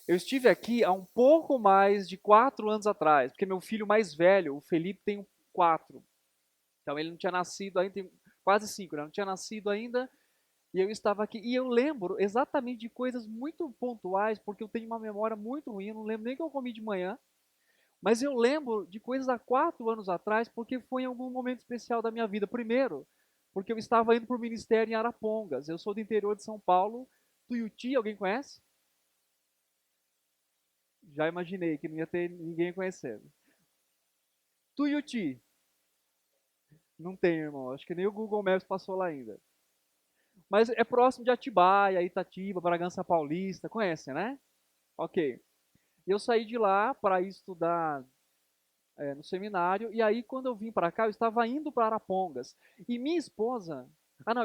Eu estive aqui há um pouco mais de 4 anos atrás, porque meu filho mais velho, o Felipe, tem 4. Então ele não tinha nascido ainda, tem quase 5, né? Não tinha nascido ainda, e eu estava aqui. E eu lembro exatamente de coisas muito pontuais, porque eu tenho uma memória muito ruim, eu não lembro nem o que eu comi de manhã, mas eu lembro de coisas há 4 anos atrás, porque foi em algum momento especial da minha vida. Primeiro, porque eu estava indo para o ministério em Arapongas. Eu sou do interior de São Paulo, Tuiuti, alguém conhece? Já imaginei que não ia ter ninguém conhecendo. Tuiuti, não tem, irmão. Acho que nem o Google Maps passou lá ainda. Mas é próximo de Atibaia, Itatiba, Bragança Paulista, conhece, né? Ok. Eu saí de lá para estudar no seminário, e aí quando eu vim para cá, eu estava indo para Arapongas. E minha esposa. Ah, não,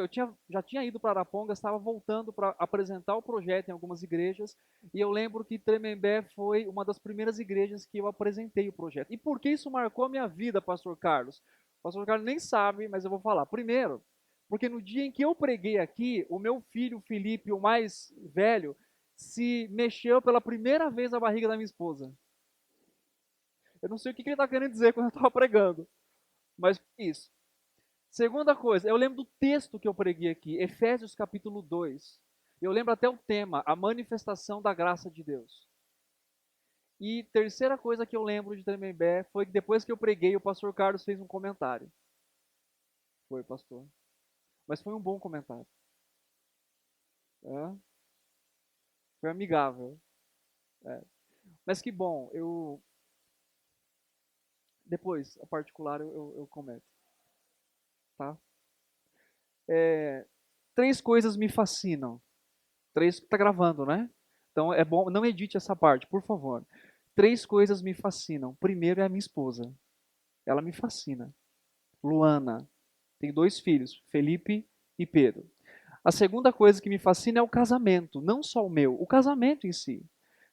já tinha ido para Arapongas, estava voltando para apresentar o projeto em algumas igrejas, e eu lembro que Tremembé foi uma das primeiras igrejas que eu apresentei o projeto. E por que isso marcou a minha vida, Pastor Carlos? O Pastor Carlos nem sabe, mas eu vou falar. Primeiro, porque no dia em que eu preguei aqui, o meu filho, Felipe, o mais velho, se mexeu pela primeira vez na barriga da minha esposa. Eu não sei o que ele está querendo dizer quando eu estava pregando, mas foi isso. Segunda coisa, eu lembro do texto que eu preguei aqui, Efésios capítulo 2. Eu lembro até o tema, a manifestação da graça de Deus. E terceira coisa que eu lembro de Tremembé foi que depois que eu preguei, o pastor Carlos fez um comentário. Foi, pastor. Mas foi um bom comentário. É, foi amigável. É. Mas que bom, depois, a particular, eu comento. Tá? É, três coisas me fascinam. Três, tá gravando, né? Então é bom, não edite essa parte, por favor. Três coisas me fascinam. Primeiro é a minha esposa. Ela me fascina. Luana. Tem 2 filhos, Felipe e Pedro. A segunda coisa que me fascina é o casamento, não só o meu, o casamento em si.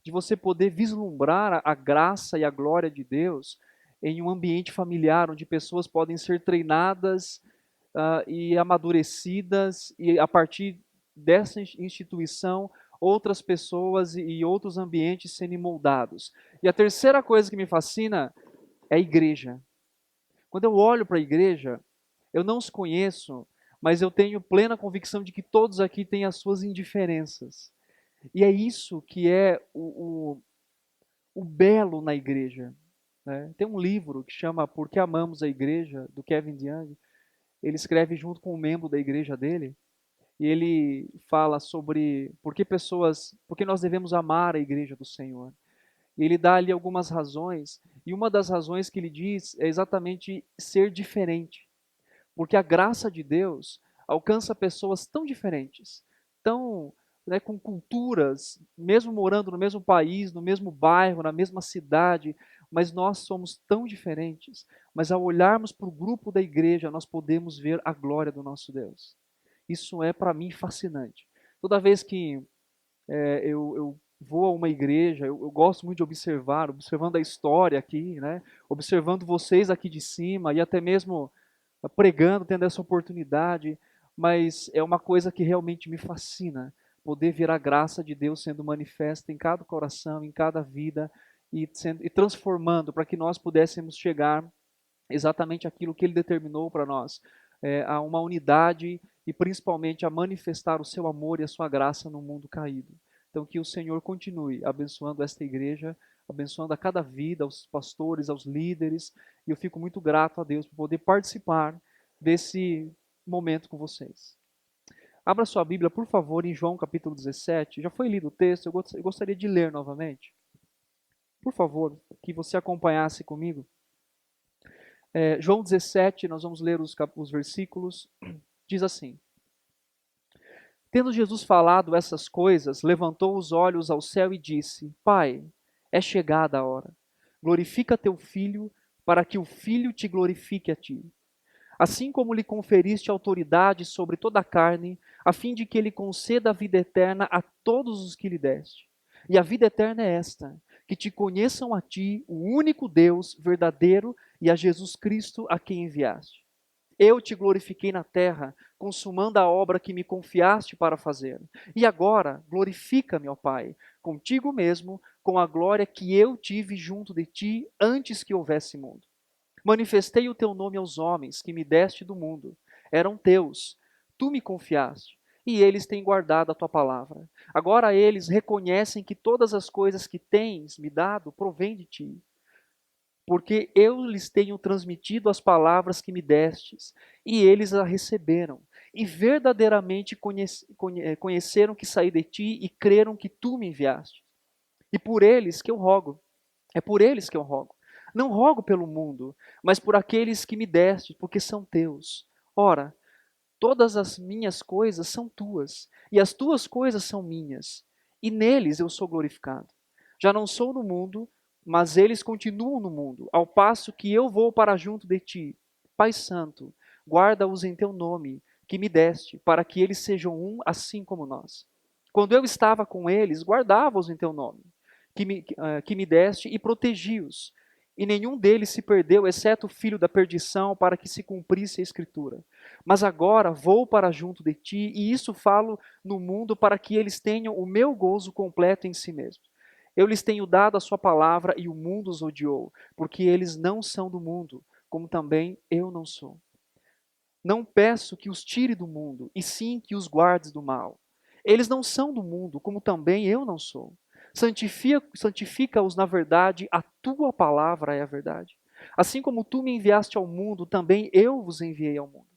De você poder vislumbrar a graça e a glória de Deus em um ambiente familiar, onde pessoas podem ser treinadas e amadurecidas, e a partir dessa instituição, outras pessoas e outros ambientes serem moldados. E a terceira coisa que me fascina é a igreja. Quando eu olho para a igreja, eu não os conheço, mas eu tenho plena convicção de que todos aqui têm as suas indiferenças. E é isso que é o belo na igreja. Né? Tem um livro que chama Por que Amamos a Igreja, do Kevin DeYoung. Ele escreve junto com um membro da igreja dele, e ele fala sobre por que nós devemos amar a igreja do Senhor. E ele dá ali algumas razões, e uma das razões que ele diz é exatamente ser diferente. Porque a graça de Deus alcança pessoas tão diferentes, tão, né, com culturas, mesmo morando no mesmo país, no mesmo bairro, na mesma cidade, mas nós somos tão diferentes. Mas ao olharmos para o grupo da igreja, nós podemos ver a glória do nosso Deus. Isso é para mim fascinante. Toda vez que eu vou a uma igreja, eu gosto muito de observar, observando a história aqui, né? Observando vocês aqui de cima e até mesmo pregando, tendo essa oportunidade, mas é uma coisa que realmente me fascina, poder ver a graça de Deus sendo manifesta em cada coração, em cada vida e transformando para que nós pudéssemos chegar exatamente aquilo que Ele determinou para nós, a uma unidade e principalmente a manifestar o seu amor e a sua graça no mundo caído. Então que o Senhor continue abençoando esta igreja, abençoando a cada vida, aos pastores, aos líderes, e eu fico muito grato a Deus por poder participar desse momento com vocês. Abra sua Bíblia, por favor, em João capítulo 17. Já foi lido o texto, eu gostaria de ler novamente. Por favor, que você acompanhasse comigo. João 17, nós vamos ler os versículos. Diz assim: Tendo Jesus falado essas coisas, levantou os olhos ao céu e disse: Pai, é chegada a hora. Glorifica teu filho, para que o filho te glorifique a ti. Assim como lhe conferiste autoridade sobre toda a carne, a fim de que ele conceda a vida eterna a todos os que lhe deste. E a vida eterna é esta: que te conheçam a ti, o único Deus verdadeiro, e a Jesus Cristo a quem enviaste. Eu te glorifiquei na terra, consumando a obra que me confiaste para fazer. E agora, glorifica-me, ó Pai, contigo mesmo, com a glória que eu tive junto de ti antes que houvesse mundo. Manifestei o teu nome aos homens que me deste do mundo. Eram teus, tu me confiaste, e eles têm guardado a tua palavra. Agora eles reconhecem que todas as coisas que tens me dado provêm de ti, porque eu lhes tenho transmitido as palavras que me destes, e eles a receberam, e verdadeiramente conheceram que saí de ti e creram que tu me enviaste. E por eles que eu rogo, é por eles que eu rogo. Não rogo pelo mundo, mas por aqueles que me deste, porque são teus. Ora, todas as minhas coisas são tuas, e as tuas coisas são minhas, e neles eu sou glorificado. Já não sou no mundo, mas eles continuam no mundo, ao passo que eu vou para junto de ti. Pai Santo, guarda-os em teu nome, que me deste, para que eles sejam um, assim como nós. Quando eu estava com eles, guardava-os em teu nome, que me deste, e protegi-os. E nenhum deles se perdeu, exceto o filho da perdição, para que se cumprisse a Escritura. Mas agora vou para junto de ti, e isso falo no mundo para que eles tenham o meu gozo completo em si mesmos. Eu lhes tenho dado a sua palavra e o mundo os odiou, porque eles não são do mundo, como também eu não sou. Não peço que os tire do mundo, e sim que os guardes do mal. Eles não são do mundo, como também eu não sou. Santifica-os na verdade, a tua palavra é a verdade. Assim como tu me enviaste ao mundo, também eu vos enviei ao mundo.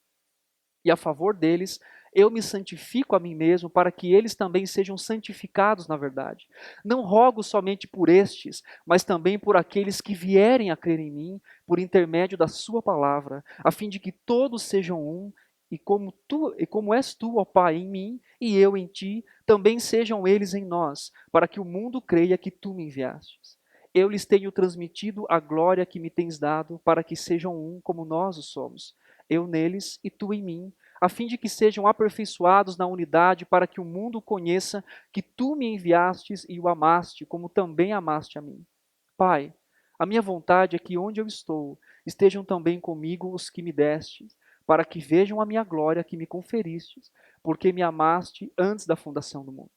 E a favor deles, eu me santifico a mim mesmo, para que eles também sejam santificados na verdade. Não rogo somente por estes, mas também por aqueles que vierem a crer em mim, por intermédio da sua palavra, a fim de que todos sejam um, e como és tu, ó Pai, em mim, e eu em ti, também sejam eles em nós, para que o mundo creia que tu me enviastes. Eu lhes tenho transmitido a glória que me tens dado, para que sejam um como nós o somos, eu neles e tu em mim, a fim de que sejam aperfeiçoados na unidade, para que o mundo conheça que tu me enviastes e o amaste, como também amaste a mim. Pai, a minha vontade é que onde eu estou, estejam também comigo os que me destes, para que vejam a minha glória que me conferistes, porque me amaste antes da fundação do mundo.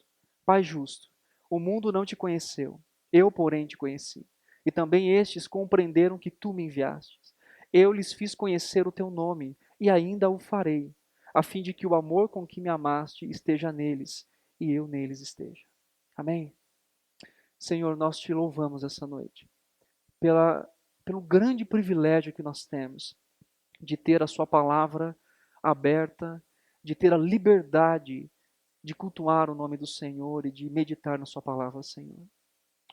Pai justo, o mundo não te conheceu, eu, porém, te conheci, e também estes compreenderam que tu me enviastes. Eu lhes fiz conhecer o teu nome, e ainda o farei, a fim de que o amor com que me amaste esteja neles, e eu neles esteja. Amém? Senhor, nós te louvamos essa noite, pelo grande privilégio que nós temos de ter a sua palavra aberta, de ter a liberdade de cultuar o nome do Senhor e de meditar na sua palavra, Senhor.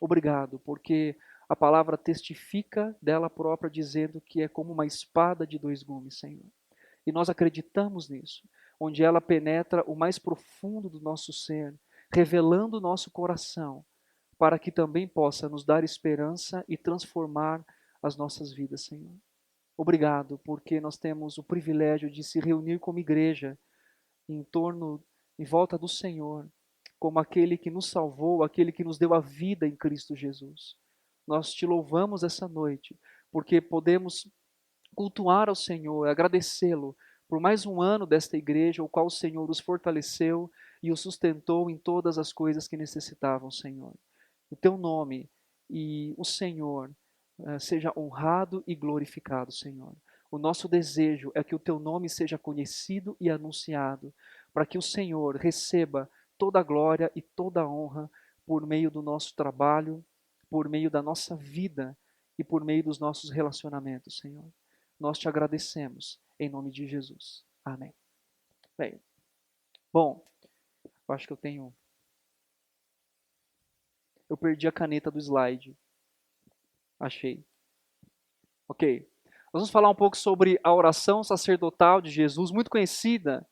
Obrigado, porque a palavra testifica dela própria, dizendo que é como uma espada de dois gumes, Senhor. E nós acreditamos nisso, onde ela penetra o mais profundo do nosso ser, revelando o nosso coração, para que também possa nos dar esperança e transformar as nossas vidas, Senhor. Obrigado, porque nós temos o privilégio de se reunir como igreja em volta do Senhor, como aquele que nos salvou, aquele que nos deu a vida em Cristo Jesus. Nós te louvamos essa noite, porque podemos cultuar ao Senhor, agradecê-lo por mais um ano desta igreja, o qual o Senhor os fortaleceu e os sustentou em todas as coisas que necessitavam, Senhor. O teu nome e o Senhor seja honrado e glorificado, Senhor. O nosso desejo é que o teu nome seja conhecido e anunciado, para que o Senhor receba toda a glória e toda a honra por meio do nosso trabalho, por meio da nossa vida e por meio dos nossos relacionamentos, Senhor. Nós te agradecemos em nome de Jesus. Amém. Bem, bom, eu acho que eu perdi a caneta do slide. Achei. Ok. Nós vamos falar um pouco sobre a oração sacerdotal de Jesus, muito conhecida.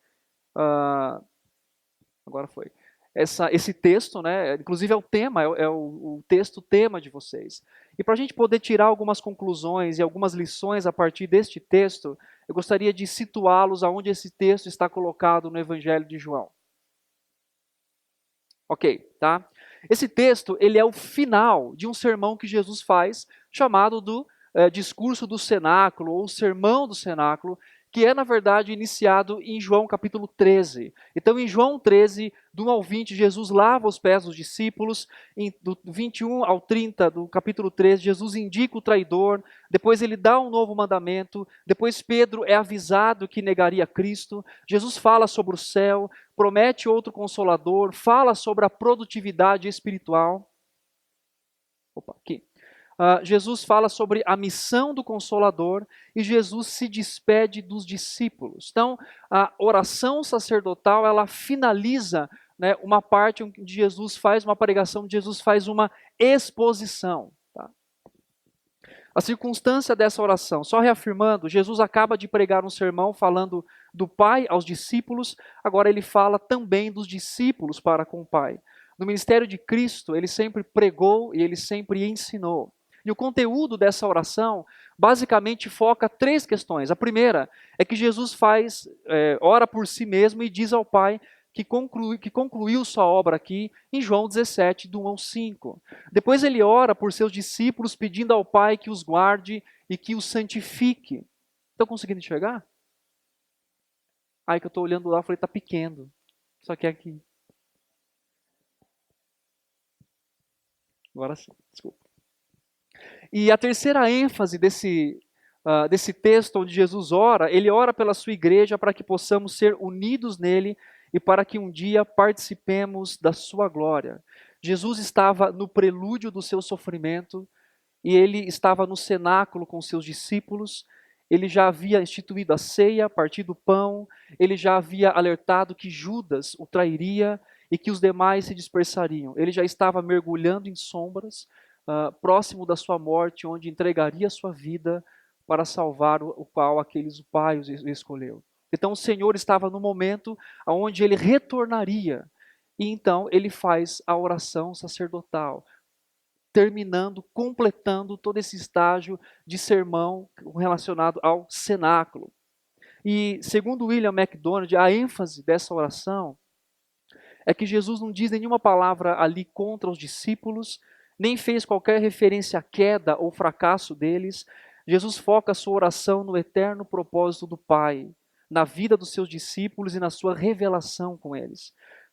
Agora foi. Esse texto, né? Inclusive é o tema, o texto tema de vocês. E para a gente poder tirar algumas conclusões e algumas lições a partir deste texto, eu gostaria de situá-los aonde esse texto está colocado no Evangelho de João. Ok, tá? Esse texto, ele é o final de um sermão que Jesus faz, chamado do discurso do cenáculo, ou sermão do cenáculo, que é, na verdade, iniciado em João capítulo 13. Então, em João 13, do 1 ao 20, Jesus lava os pés dos discípulos. Do 21 ao 30 do capítulo 13, Jesus indica o traidor. Depois ele dá um novo mandamento. Depois Pedro é avisado que negaria Cristo. Jesus fala sobre o céu, promete outro consolador, fala sobre a produtividade espiritual. Aqui. Jesus fala sobre a missão do Consolador e Jesus se despede dos discípulos. Então, a oração sacerdotal, ela finaliza, né, uma parte onde Jesus faz uma pregação, onde Jesus faz uma exposição. Tá? A circunstância dessa oração, só reafirmando, Jesus acaba de pregar um sermão falando do Pai aos discípulos, agora ele fala também dos discípulos para com o Pai. No ministério de Cristo, ele sempre pregou e ele sempre ensinou. E o conteúdo dessa oração basicamente foca 3 questões. A primeira é que Jesus ora por si mesmo e diz ao Pai que concluiu sua obra aqui em João 17, do 1 ao 5. Depois ele ora por seus discípulos, pedindo ao Pai que os guarde e que os santifique. Estão conseguindo enxergar? Aí que eu estou olhando lá, eu falei, está pequeno. Só que é aqui. Agora sim, desculpa. E a terceira ênfase desse texto onde Jesus ora, ele ora pela sua igreja para que possamos ser unidos nele e para que um dia participemos da sua glória. Jesus estava no prelúdio do seu sofrimento e ele estava no cenáculo com seus discípulos. Ele já havia instituído a ceia, partido o pão, ele já havia alertado que Judas o trairia e que os demais se dispersariam. Ele já estava mergulhando em sombras, próximo da sua morte, onde entregaria a sua vida para salvar o qual o Pai os escolheu. Então o Senhor estava no momento onde ele retornaria, e então ele faz a oração sacerdotal, terminando, completando todo esse estágio de sermão relacionado ao cenáculo. E segundo William MacDonald, a ênfase dessa oração é que Jesus não diz nenhuma palavra ali contra os discípulos, nem fez qualquer referência à queda ou fracasso deles. Jesus foca a sua oração no eterno propósito do Pai, na vida dos seus discípulos e na sua revelação com eles.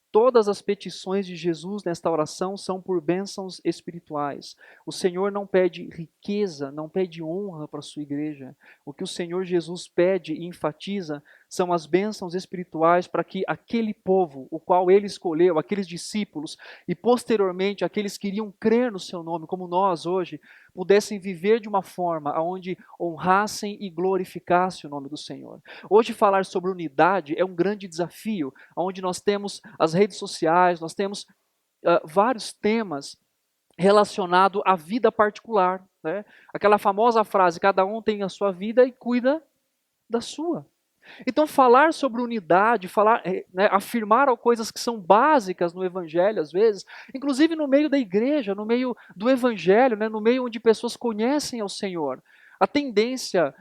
Todas as petições de Jesus nesta oração são por bênçãos espirituais. O Senhor não pede riqueza, não pede honra para a sua igreja. O que o Senhor Jesus pede e enfatiza são as bênçãos espirituais para que aquele povo, o qual ele escolheu, aqueles discípulos, e posteriormente aqueles que iriam crer no seu nome, como nós hoje, pudessem viver de uma forma onde honrassem e glorificassem o nome do Senhor. Hoje falar sobre unidade é um grande desafio, onde nós temos as redes sociais, nós temos vários temas relacionados à vida particular. Né? Aquela famosa frase, cada um tem a sua vida e cuida da sua. Então falar sobre unidade, afirmar coisas que são básicas no Evangelho às vezes, inclusive no meio da igreja, no meio do Evangelho, no meio onde pessoas conhecem ao Senhor. A tendência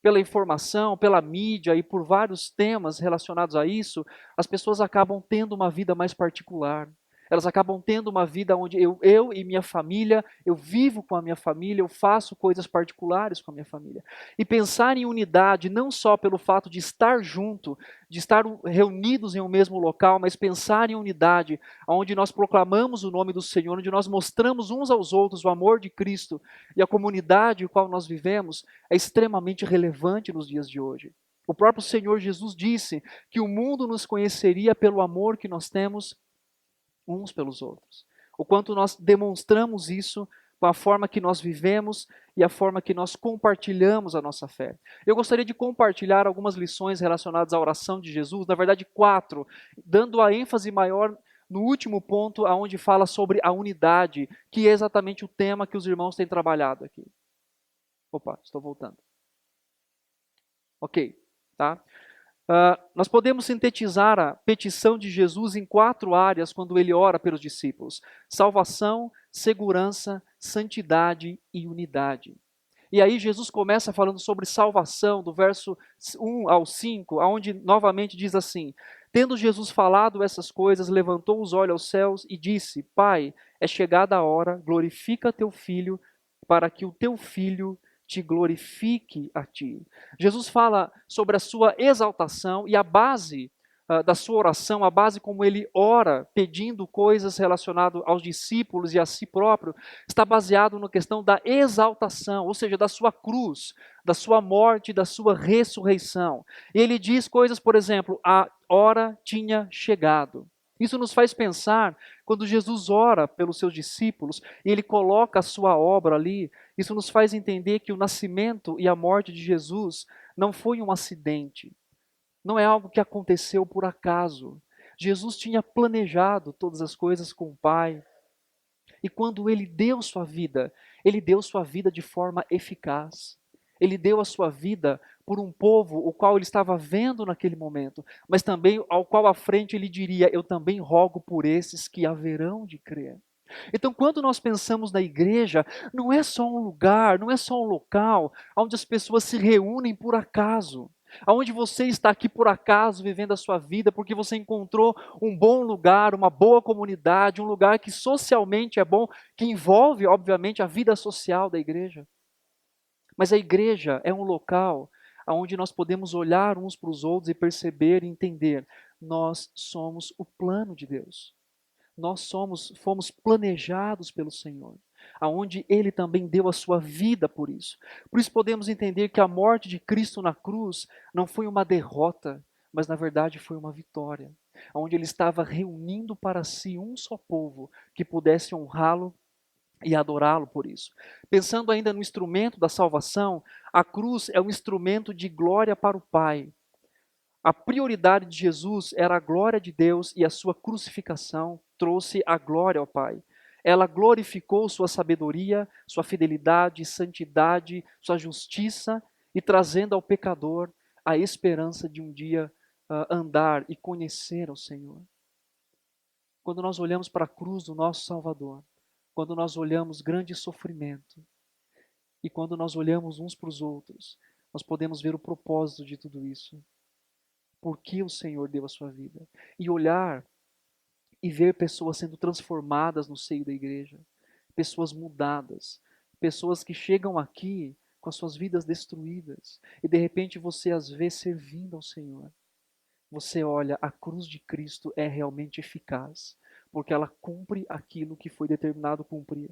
pela informação, pela mídia e por vários temas relacionados a isso, as pessoas acabam tendo uma vida mais particular. Elas acabam tendo uma vida onde eu e minha família, eu vivo com a minha família, eu faço coisas particulares com a minha família. E pensar em unidade não só pelo fato de estar junto, de estar reunidos em um mesmo local, mas pensar em unidade, onde nós proclamamos o nome do Senhor, onde nós mostramos uns aos outros o amor de Cristo e a comunidade em qual nós vivemos, é extremamente relevante nos dias de hoje. O próprio Senhor Jesus disse que o mundo nos conheceria pelo amor que nós temos uns pelos outros. O quanto nós demonstramos isso com a forma que nós vivemos e a forma que nós compartilhamos a nossa fé. Eu gostaria de compartilhar algumas lições relacionadas à oração de Jesus, na verdade 4, dando a ênfase maior no último ponto, onde fala sobre a unidade, que é exatamente o tema que os irmãos têm trabalhado aqui. Opa, estou voltando. Ok, tá? Nós podemos sintetizar a petição de Jesus em 4 áreas quando ele ora pelos discípulos: salvação, segurança, santidade e unidade. E aí Jesus começa falando sobre salvação, do verso 1 ao 5, onde novamente diz assim: tendo Jesus falado essas coisas, levantou os olhos aos céus e disse: Pai, é chegada a hora, glorifica teu Filho, para que o teu Filho te glorifique a ti. Jesus fala sobre a sua exaltação e a base da sua oração, a base como ele ora, pedindo coisas relacionadas aos discípulos e a si próprio, está baseado na questão da exaltação, ou seja, da sua cruz, da sua morte, da sua ressurreição. E ele diz coisas, por exemplo, a hora tinha chegado. Isso nos faz pensar, quando Jesus ora pelos seus discípulos, e ele coloca a sua obra ali, isso nos faz entender que o nascimento e a morte de Jesus não foi um acidente. Não é algo que aconteceu por acaso. Jesus tinha planejado todas as coisas com o Pai. E quando ele deu sua vida de forma eficaz. Ele deu a sua vida por um povo o qual ele estava vendo naquele momento, mas também ao qual à frente ele diria: eu também rogo por esses que haverão de crer. Então, quando nós pensamos na igreja, não é só um lugar, não é só um local onde as pessoas se reúnem por acaso. Aonde você está aqui por acaso vivendo a sua vida porque você encontrou um bom lugar, uma boa comunidade, um lugar que socialmente é bom, que envolve, obviamente, a vida social da igreja. Mas a igreja é um local onde nós podemos olhar uns para os outros e perceber e entender: nós somos o plano de Deus. Fomos planejados pelo Senhor, aonde Ele também deu a sua vida por isso. Por isso podemos entender que a morte de Cristo na cruz não foi uma derrota, mas na verdade foi uma vitória, onde Ele estava reunindo para si um só povo que pudesse honrá-lo e adorá-lo por isso. Pensando ainda no instrumento da salvação, a cruz é um instrumento de glória para o Pai. A prioridade de Jesus era a glória de Deus e a sua crucificação trouxe a glória ao Pai. Ela glorificou sua sabedoria, sua fidelidade, santidade, sua justiça e trazendo ao pecador a esperança de um dia andar e conhecer ao Senhor. Quando nós olhamos para a cruz do nosso Salvador, quando nós olhamos grande sofrimento e quando nós olhamos uns para os outros, nós podemos ver o propósito de tudo isso. Por que o Senhor deu a sua vida? E olhar e ver pessoas sendo transformadas no seio da igreja, pessoas mudadas, pessoas que chegam aqui com as suas vidas destruídas e de repente você as vê servindo ao Senhor. Você olha, a cruz de Cristo é realmente eficaz, porque ela cumpre aquilo que foi determinado cumprir.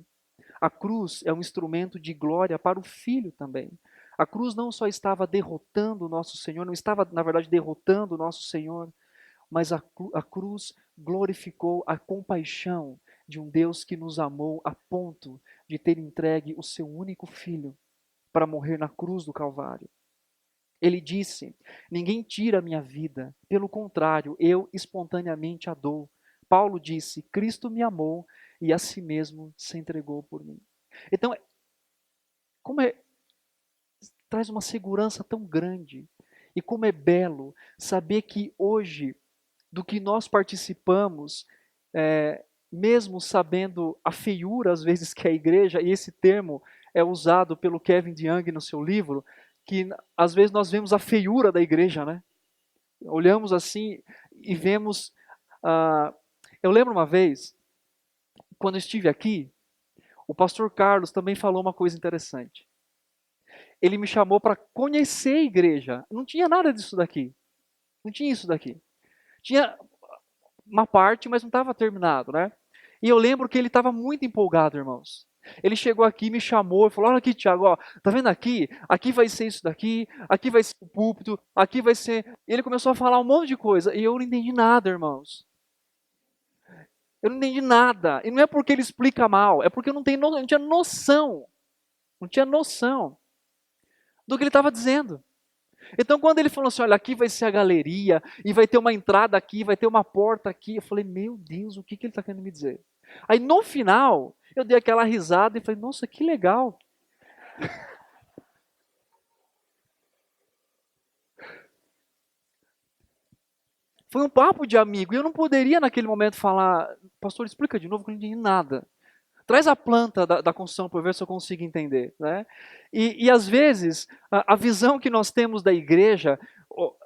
A cruz é um instrumento de glória para o Filho também. A cruz não só estava derrotando o nosso Senhor, não estava, na verdade, derrotando o nosso Senhor, mas a cruz glorificou a compaixão de um Deus que nos amou a ponto de ter entregue o seu único Filho para morrer na cruz do Calvário. Ele disse: ninguém tira a minha vida, pelo contrário, eu espontaneamente a dou. Paulo disse: Cristo me amou e a si mesmo se entregou por mim. Então, traz uma segurança tão grande. E como é belo saber que hoje, do que nós participamos, mesmo sabendo a feiura às vezes que é a igreja, e esse termo é usado pelo Kevin DeYoung no seu livro, que às vezes nós vemos a feiura da igreja, né? Olhamos assim e vemos... eu lembro uma vez, quando eu estive aqui, o pastor Carlos também falou uma coisa interessante. Ele me chamou para conhecer a igreja. Não tinha nada disso daqui. Não tinha isso daqui. Tinha uma parte, mas não estava terminado, né? E eu lembro que ele estava muito empolgado, irmãos. Ele chegou aqui, me chamou e falou: olha aqui, Tiago, ó, tá vendo aqui? Aqui vai ser isso daqui, aqui vai ser o púlpito, aqui vai ser... E ele começou a falar um monte de coisa, e eu não entendi nada, irmãos. Eu não entendi nada. E não é porque ele explica mal, é porque eu não tinha noção. Não tinha noção do que ele estava dizendo. Então, quando ele falou assim: olha, aqui vai ser a galeria, e vai ter uma entrada aqui, vai ter uma porta aqui, eu falei: meu Deus, o que ele está querendo me dizer? Aí, no final, eu dei aquela risada e falei: nossa, que legal. Foi um papo de amigo, e eu não poderia naquele momento falar: pastor, explica de novo, que eu não entendi nada. Traz a planta da construção para eu ver se eu consigo entender. Né? E às vezes, a visão que nós temos da igreja,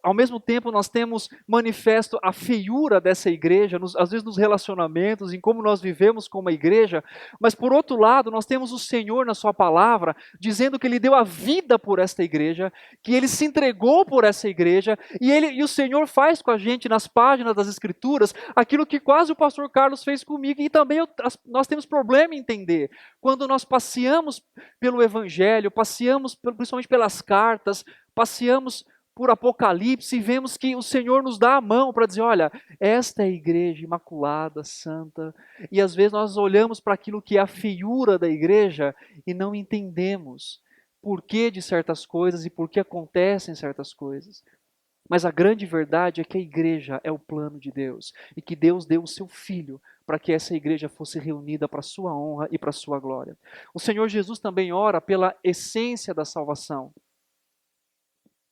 ao mesmo tempo nós temos manifesto a feiura dessa igreja, às vezes nos relacionamentos, em como nós vivemos como a igreja, mas por outro lado nós temos o Senhor na sua palavra, dizendo que Ele deu a vida por esta igreja, que Ele se entregou por essa igreja, e o Senhor faz com a gente nas páginas das Escrituras, aquilo que quase o pastor Carlos fez comigo, e também nós temos problema em entender, quando nós passeamos pelo Evangelho, passeamos principalmente pelas cartas, passeamos por Apocalipse e vemos que o Senhor nos dá a mão para dizer, olha, esta é a igreja imaculada, santa, e às vezes nós olhamos para aquilo que é a feiura da igreja e não entendemos por que de certas coisas e por que acontecem certas coisas. Mas a grande verdade é que a igreja é o plano de Deus e que Deus deu o seu Filho para que essa igreja fosse reunida para a sua honra e para a sua glória. O Senhor Jesus também ora pela essência da salvação.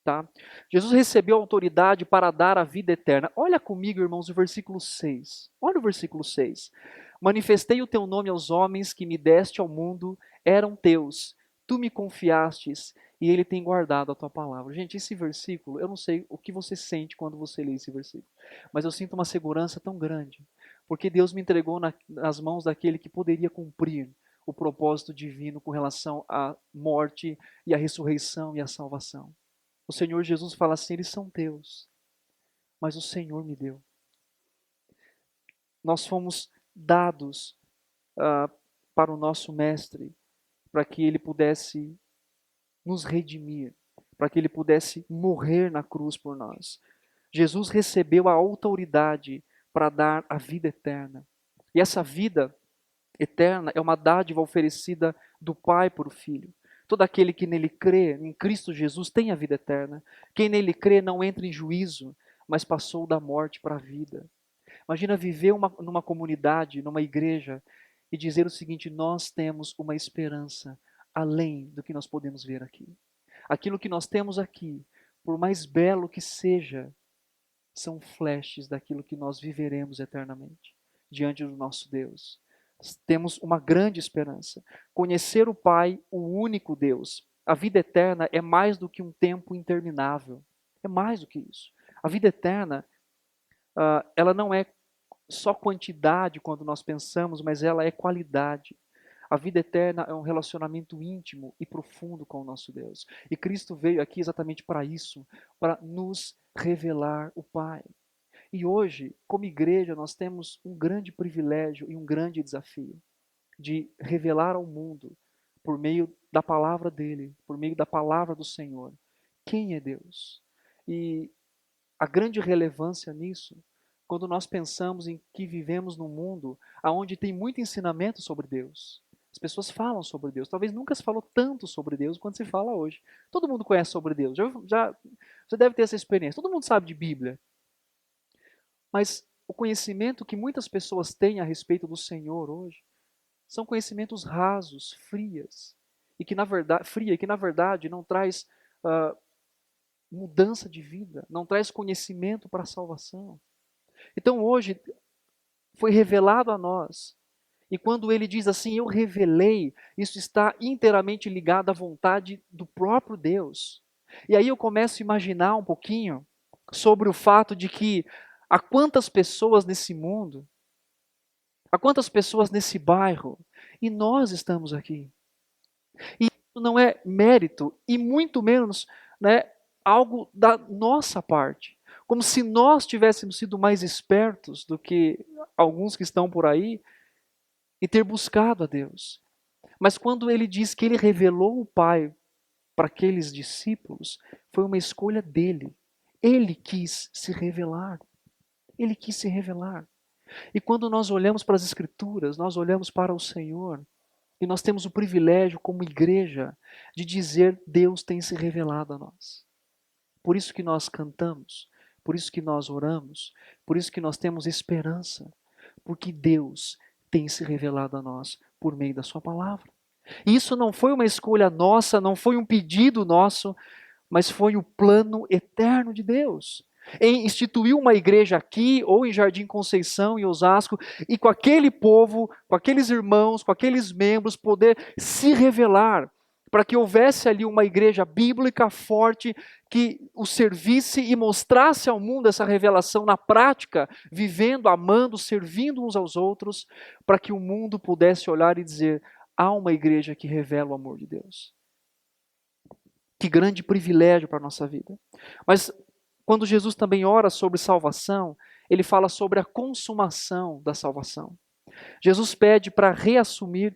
Tá? Jesus recebeu autoridade para dar a vida eterna. Olha comigo, irmãos, o versículo 6. Olha o versículo 6. Manifestei o teu nome aos homens que me deste ao mundo, eram teus. Tu me confiastes e ele tem guardado a tua palavra. Gente, esse versículo, eu não sei o que você sente quando você lê esse versículo, mas eu sinto uma segurança tão grande, porque Deus me entregou nas mãos daquele que poderia cumprir o propósito divino com relação à morte e à ressurreição e à salvação. O Senhor Jesus fala assim, eles são teus, mas o Senhor me deu. Nós fomos dados para o nosso Mestre, para que Ele pudesse nos redimir, para que Ele pudesse morrer na cruz por nós. Jesus recebeu a autoridade para dar a vida eterna. E essa vida eterna é uma dádiva oferecida do Pai por o Filho. Todo aquele que nele crê, em Cristo Jesus, tem a vida eterna. Quem nele crê não entra em juízo, mas passou da morte para a vida. Imagina viver numa comunidade, numa igreja, e dizer o seguinte, nós temos uma esperança além do que nós podemos ver aqui. Aquilo que nós temos aqui, por mais belo que seja, são flashes daquilo que nós viveremos eternamente, diante do nosso Deus. Temos uma grande esperança. Conhecer o Pai, o único Deus. A vida eterna é mais do que um tempo interminável. É mais do que isso. A vida eterna, ela não é só quantidade quando nós pensamos, mas ela é qualidade. A vida eterna é um relacionamento íntimo e profundo com o nosso Deus. E Cristo veio aqui exatamente para isso, para nos revelar o Pai. E hoje, como igreja, nós temos um grande privilégio e um grande desafio de revelar ao mundo, por meio da palavra dele, por meio da palavra do Senhor, quem é Deus. E a grande relevância nisso, quando nós pensamos em que vivemos num mundo onde tem muito ensinamento sobre Deus. As pessoas falam sobre Deus. Talvez nunca se falou tanto sobre Deus quanto se fala hoje. Todo mundo conhece sobre Deus. Você deve ter essa experiência. Todo mundo sabe de Bíblia. Mas o conhecimento que muitas pessoas têm a respeito do Senhor hoje são conhecimentos rasos, frias, e que na verdade não traz mudança de vida, não traz conhecimento para a salvação. Então hoje foi revelado a nós, e quando ele diz assim, eu revelei, isso está inteiramente ligado à vontade do próprio Deus. E aí eu começo a imaginar um pouquinho sobre o fato de que há quantas pessoas nesse mundo, há quantas pessoas nesse bairro, e nós estamos aqui. E isso não é mérito, e muito menos algo da nossa parte. Como se nós tivéssemos sido mais espertos do que alguns que estão por aí e ter buscado a Deus. Mas quando ele diz que ele revelou o Pai para aqueles discípulos, foi uma escolha dele. Ele quis se revelar. Ele quis se revelar. E quando nós olhamos para as Escrituras, nós olhamos para o Senhor, e nós temos o privilégio como igreja de dizer Deus tem se revelado a nós. Por isso que nós cantamos, por isso que nós oramos, por isso que nós temos esperança, porque Deus tem se revelado a nós por meio da sua palavra. E isso não foi uma escolha nossa, não foi um pedido nosso, mas foi o plano eterno de Deus. Em instituir uma igreja aqui, ou em Jardim Conceição, em Osasco, e com aquele povo, com aqueles irmãos, com aqueles membros, poder se revelar para que houvesse ali uma igreja bíblica forte, que o servisse e mostrasse ao mundo essa revelação na prática, vivendo, amando, servindo uns aos outros, para que o mundo pudesse olhar e dizer: há uma igreja que revela o amor de Deus. Que grande privilégio para a nossa vida. Mas quando Jesus também ora sobre salvação, ele fala sobre a consumação da salvação. Jesus pede para reassumir,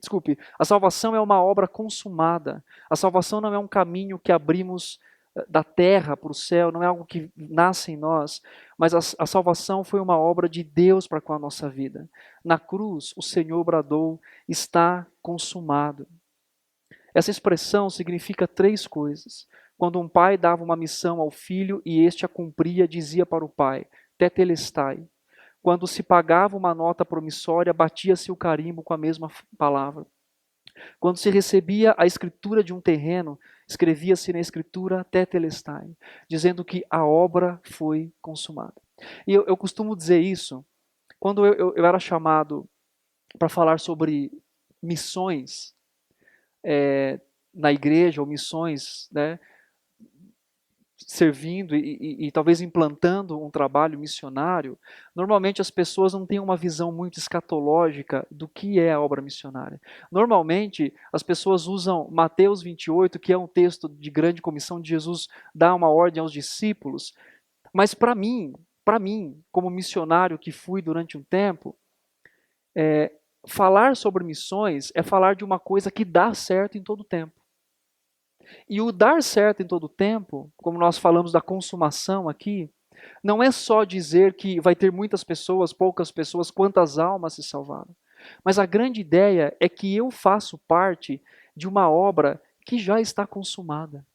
a salvação é uma obra consumada. A salvação não é um caminho que abrimos da terra para o céu, não é algo que nasce em nós, mas a salvação foi uma obra de Deus para com a nossa vida. Na cruz, o Senhor bradou: está consumado. Essa expressão significa 3 coisas. Quando um pai dava uma missão ao filho e este a cumpria, dizia para o pai: tetelestai. Quando se pagava uma nota promissória, batia-se o carimbo com a mesma palavra. Quando se recebia a escritura de um terreno, escrevia-se na escritura tetelestai, dizendo que a obra foi consumada. E eu costumo dizer isso, quando eu era chamado para falar sobre missões, na igreja, ou missões, né, servindo e talvez implantando um trabalho missionário, normalmente as pessoas não têm uma visão muito escatológica do que é a obra missionária. Normalmente as pessoas usam Mateus 28, que é um texto de grande comissão de Jesus, dá uma ordem aos discípulos, mas para mim, como missionário que fui durante um tempo, falar sobre missões é falar de uma coisa que dá certo em todo o tempo. E o dar certo em todo o tempo, como nós falamos da consumação aqui, não é só dizer que vai ter muitas pessoas, poucas pessoas, quantas almas se salvaram. Mas a grande ideia é que eu faço parte de uma obra que já está consumada.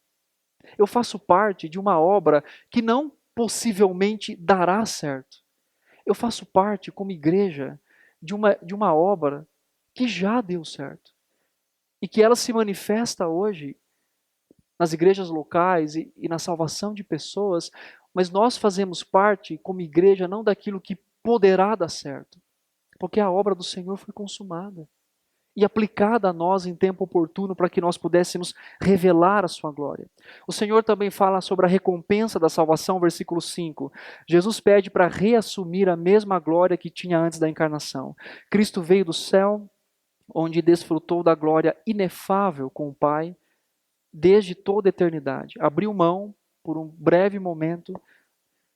Eu faço parte de uma obra que não possivelmente dará certo. Eu faço parte, como igreja, de uma obra que já deu certo. E que ela se manifesta hoje nas igrejas locais e na salvação de pessoas, mas nós fazemos parte, como igreja, não daquilo que poderá dar certo, porque a obra do Senhor foi consumada e aplicada a nós em tempo oportuno para que nós pudéssemos revelar a sua glória. O Senhor também fala sobre a recompensa da salvação, versículo 5. Jesus pede para reassumir a mesma glória que tinha antes da encarnação. Cristo veio do céu, onde desfrutou da glória inefável com o Pai, desde toda a eternidade. Abriu mão por um breve momento,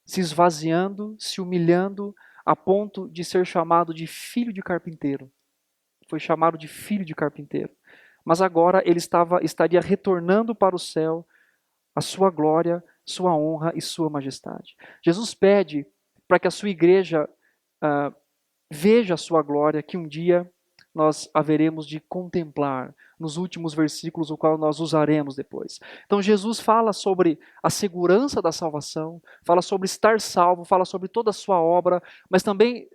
se esvaziando, se humilhando, a ponto de ser chamado de filho de carpinteiro. Foi chamado de filho de carpinteiro. Mas agora ele estaria retornando para o céu, a sua glória, sua honra e sua majestade. Jesus pede para que a sua igreja veja a sua glória, que um dia nós haveremos de contemplar nos últimos versículos, o qual nós usaremos depois. Então Jesus fala sobre a segurança da salvação, fala sobre estar salvo, fala sobre toda a sua obra, mas também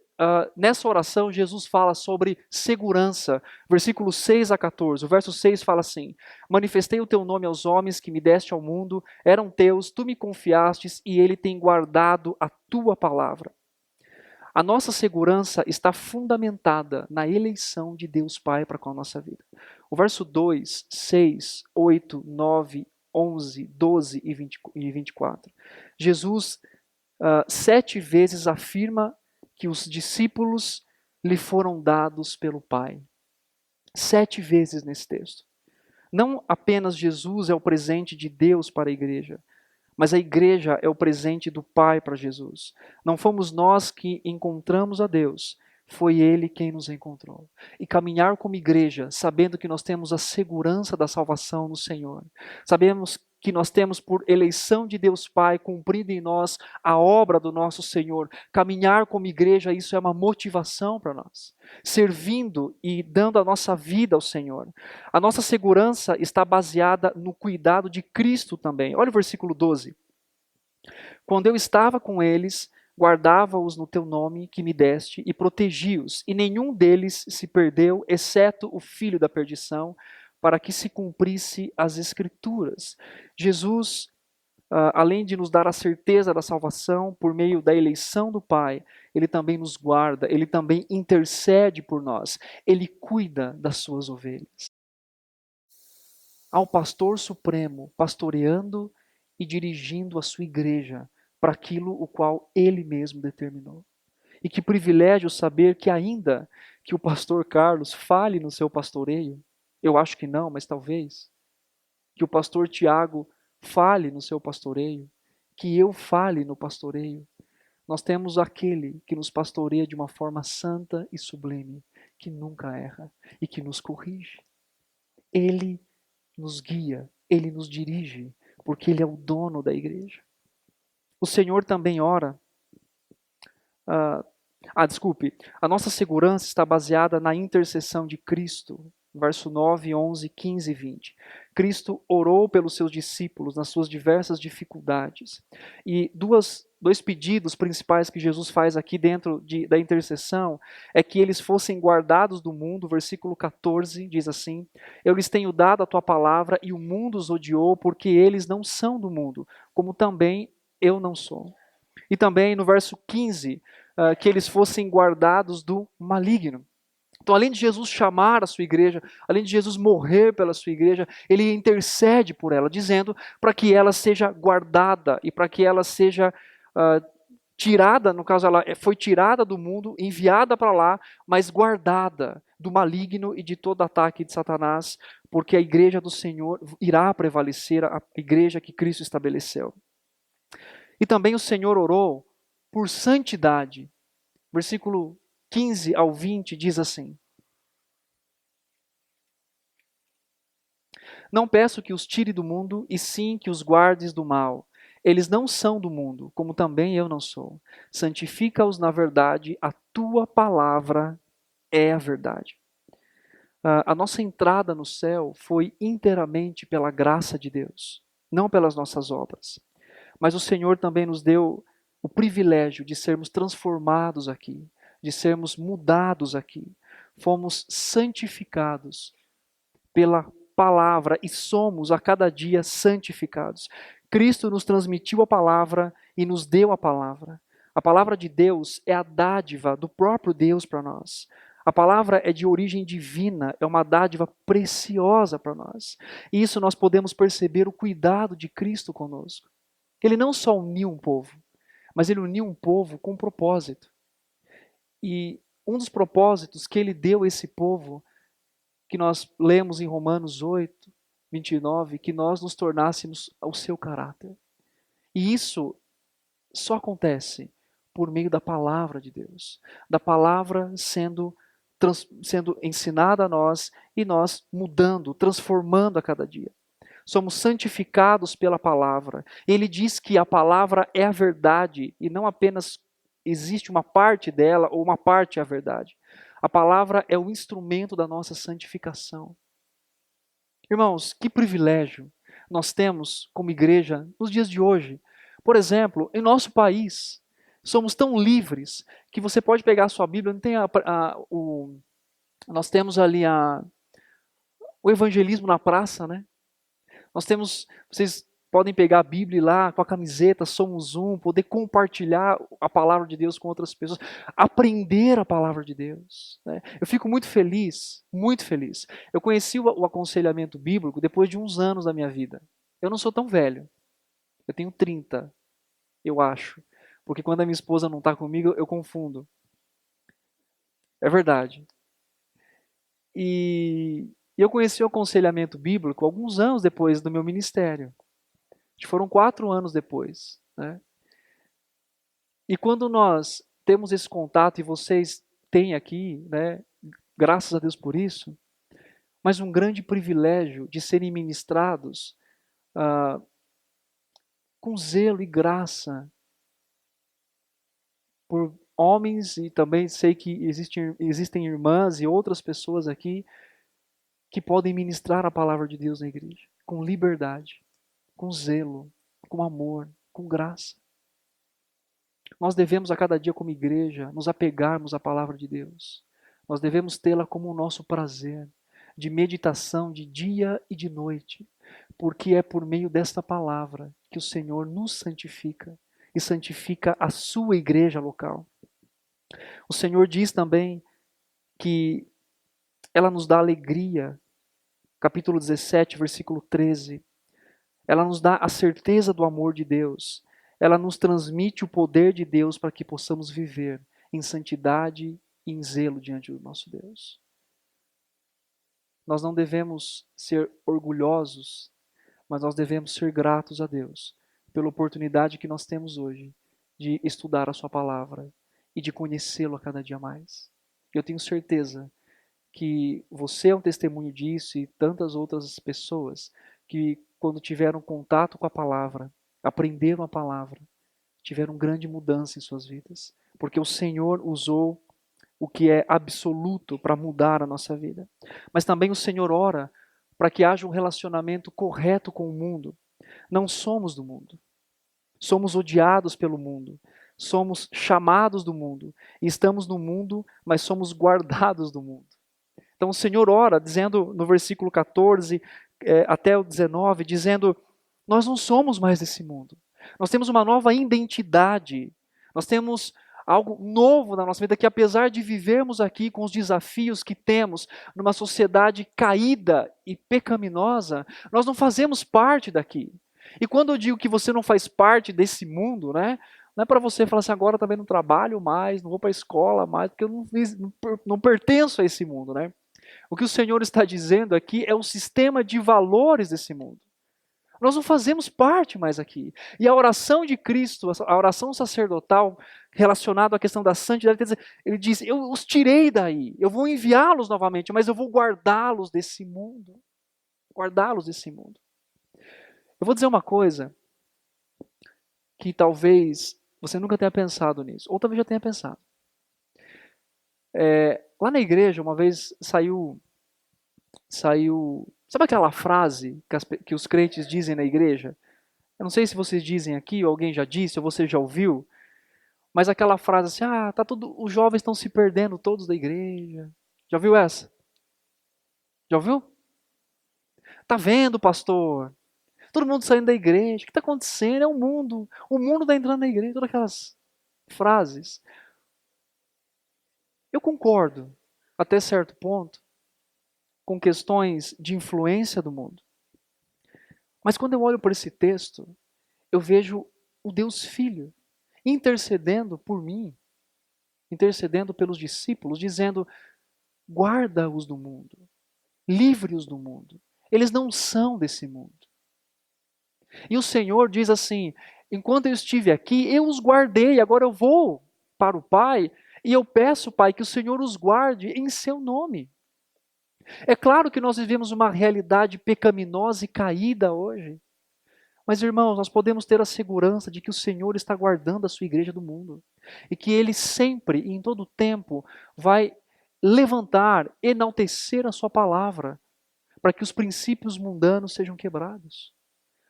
nessa oração Jesus fala sobre segurança. Versículos 6 a 14, o verso 6 fala assim: manifestei o teu nome aos homens que me deste ao mundo, eram teus, tu me confiastes e ele tem guardado a tua palavra. A nossa segurança está fundamentada na eleição de Deus Pai para com a nossa vida. O verso 2, 6, 8, 9, 11, 12 e 24. Jesus 7 vezes afirma que os discípulos lhe foram dados pelo Pai. 7 vezes nesse texto. Não apenas Jesus é o presente de Deus para a igreja, mas a igreja é o presente do Pai para Jesus. Não fomos nós que encontramos a Deus, foi Ele quem nos encontrou. E caminhar como igreja, sabendo que nós temos a segurança da salvação no Senhor. Sabemos que nós temos, por eleição de Deus Pai, cumprido em nós a obra do nosso Senhor. Caminhar como igreja, isso é uma motivação para nós. Servindo e dando a nossa vida ao Senhor. A nossa segurança está baseada no cuidado de Cristo também. Olha o versículo 12. Quando eu estava com eles, guardava-os no teu nome que me deste e protegi-os, e nenhum deles se perdeu, exceto o filho da perdição, para que se cumprisse as Escrituras. Jesus, além de nos dar a certeza da salvação por meio da eleição do Pai, Ele também nos guarda, Ele também intercede por nós, Ele cuida das suas ovelhas. ao pastor supremo, pastoreando e dirigindo a sua igreja para aquilo o qual ele mesmo determinou. E que privilégio saber que ainda que o pastor Carlos fale no seu pastoreio, eu acho que não, mas talvez, que o pastor Tiago fale no seu pastoreio, que eu fale no pastoreio, nós temos aquele que nos pastoreia de uma forma santa e sublime, que nunca erra e que nos corrige. Ele nos guia, ele nos dirige, porque ele é o dono da igreja. O Senhor também ora. Desculpe. A nossa segurança está baseada na intercessão de Cristo. Verso 9, 11, 15 e 20. Cristo orou pelos seus discípulos nas suas diversas dificuldades. E dois pedidos principais que Jesus faz aqui dentro da intercessão é que eles fossem guardados do mundo. Versículo 14 diz assim: Eu lhes tenho dado a tua palavra e o mundo os odiou porque eles não são do mundo, como também eu não sou. E também no verso 15, que eles fossem guardados do maligno. Então, além de Jesus chamar a sua igreja, além de Jesus morrer pela sua igreja, ele intercede por ela, dizendo para que ela seja guardada e para que ela seja tirada, no caso ela foi tirada do mundo, enviada para lá, mas guardada do maligno e de todo ataque de Satanás, porque a igreja do Senhor irá prevalecer, a igreja que Cristo estabeleceu. E também o Senhor orou por santidade. Versículo 15 ao 20 diz assim: Não peço que os tire do mundo, e sim que os guardes do mal. Eles não são do mundo, como também eu não sou. Santifica-os na verdade, a tua palavra é a verdade. A nossa entrada no céu foi inteiramente pela graça de Deus, não pelas nossas obras. Mas o Senhor também nos deu o privilégio de sermos transformados aqui, de sermos mudados aqui. Fomos santificados pela palavra e somos a cada dia santificados. Cristo nos transmitiu a palavra e nos deu a palavra. A palavra de Deus é a dádiva do próprio Deus para nós. A palavra é de origem divina, é uma dádiva preciosa para nós. E isso nós podemos perceber o cuidado de Cristo conosco. Ele não só uniu um povo, mas ele uniu um povo com um propósito. E um dos propósitos que ele deu a esse povo, que nós lemos em Romanos 8, 29, que nós nos tornássemos ao seu caráter. E isso só acontece por meio da palavra de Deus, da palavra sendo ensinada a nós e nós mudando, transformando a cada dia. Somos santificados pela palavra. Ele diz que a palavra é a verdade e não apenas existe uma parte dela ou uma parte é a verdade. A palavra é o instrumento da nossa santificação. Irmãos, que privilégio nós temos como igreja nos dias de hoje. Por exemplo, em nosso país, somos tão livres que você pode pegar a sua Bíblia, não tem nós temos ali o evangelismo na praça, né? Nós temos, vocês podem pegar a Bíblia lá com a camiseta, somos um, poder compartilhar a palavra de Deus com outras pessoas, aprender a palavra de Deus. Né? Eu fico muito feliz, muito feliz. Eu conheci o aconselhamento bíblico depois de uns anos da minha vida. Eu não sou tão velho, eu tenho 30, eu acho. Porque quando a minha esposa não está comigo, eu confundo. É verdade. E eu conheci o aconselhamento bíblico alguns anos depois do meu ministério. Foram 4 anos depois. Né? E quando nós temos esse contato, e vocês têm aqui, né, graças a Deus por isso, mas um grande privilégio de serem ministrados com zelo e graça por homens, e também sei que existem irmãs e outras pessoas aqui que podem ministrar a palavra de Deus na igreja, com liberdade, com zelo, com amor, com graça. Nós devemos a cada dia como igreja nos apegarmos à palavra de Deus. Nós devemos tê-la como o nosso prazer, de meditação de dia e de noite, porque é por meio desta palavra que o Senhor nos santifica e santifica a sua igreja local. O Senhor diz também que ela nos dá alegria capítulo 17, versículo 13. Ela nos dá a certeza do amor de Deus. Ela nos transmite o poder de Deus para que possamos viver em santidade e em zelo diante do nosso Deus. Nós não devemos ser orgulhosos, mas nós devemos ser gratos a Deus pela oportunidade que nós temos hoje de estudar a sua palavra e de conhecê-lo a cada dia mais. Eu tenho certeza que você é um testemunho disso e tantas outras pessoas que, quando tiveram contato com a palavra, aprenderam a palavra, tiveram grande mudança em suas vidas, porque o Senhor usou o que é absoluto para mudar a nossa vida. Mas também o Senhor ora para que haja um relacionamento correto com o mundo. Não somos do mundo. Somos odiados pelo mundo. Somos chamados do mundo. E estamos no mundo, mas somos guardados do mundo. Então o Senhor ora, dizendo no versículo 14 até o 19, dizendo: nós não somos mais desse mundo. Nós temos uma nova identidade. Nós temos algo novo na nossa vida, que apesar de vivermos aqui com os desafios que temos numa sociedade caída e pecaminosa, nós não fazemos parte daqui. E quando eu digo que você não faz parte desse mundo, né, não é para você falar assim, agora também não trabalho mais, não vou para a escola mais, porque eu não pertenço a esse mundo, né? O que o Senhor está dizendo aqui é o sistema de valores desse mundo. Nós não fazemos parte mais aqui. E a oração de Cristo, a oração sacerdotal relacionada à questão da santidade, ele diz, eu os tirei daí, eu vou enviá-los novamente, mas eu vou guardá-los desse mundo. Guardá-los desse mundo. Eu vou dizer uma coisa que talvez você nunca tenha pensado nisso, ou talvez já tenha pensado. Lá na igreja, uma vez saiu, sabe aquela frase que os crentes dizem na igreja? Eu não sei se vocês dizem aqui, ou alguém já disse, ou você já ouviu, mas aquela frase assim, os jovens estão se perdendo todos da igreja. Já ouviu essa? Já ouviu? Tá vendo, pastor? Todo mundo saindo da igreja. O que está acontecendo? É o mundo. O mundo está entrando na igreja. Todas aquelas frases. Eu concordo, até certo ponto, com questões de influência do mundo. Mas quando eu olho para esse texto, eu vejo o Deus Filho intercedendo por mim, intercedendo pelos discípulos, dizendo, guarda-os do mundo, livre-os do mundo. Eles não são desse mundo. E o Senhor diz assim, enquanto eu estive aqui, eu os guardei, agora eu vou para o Pai, e eu peço, Pai, que o Senhor os guarde em seu nome. É claro que nós vivemos uma realidade pecaminosa e caída hoje. Mas, irmãos, nós podemos ter a segurança de que o Senhor está guardando a sua igreja do mundo. E que Ele sempre e em todo tempo vai levantar, enaltecer a sua palavra, para que os princípios mundanos sejam quebrados.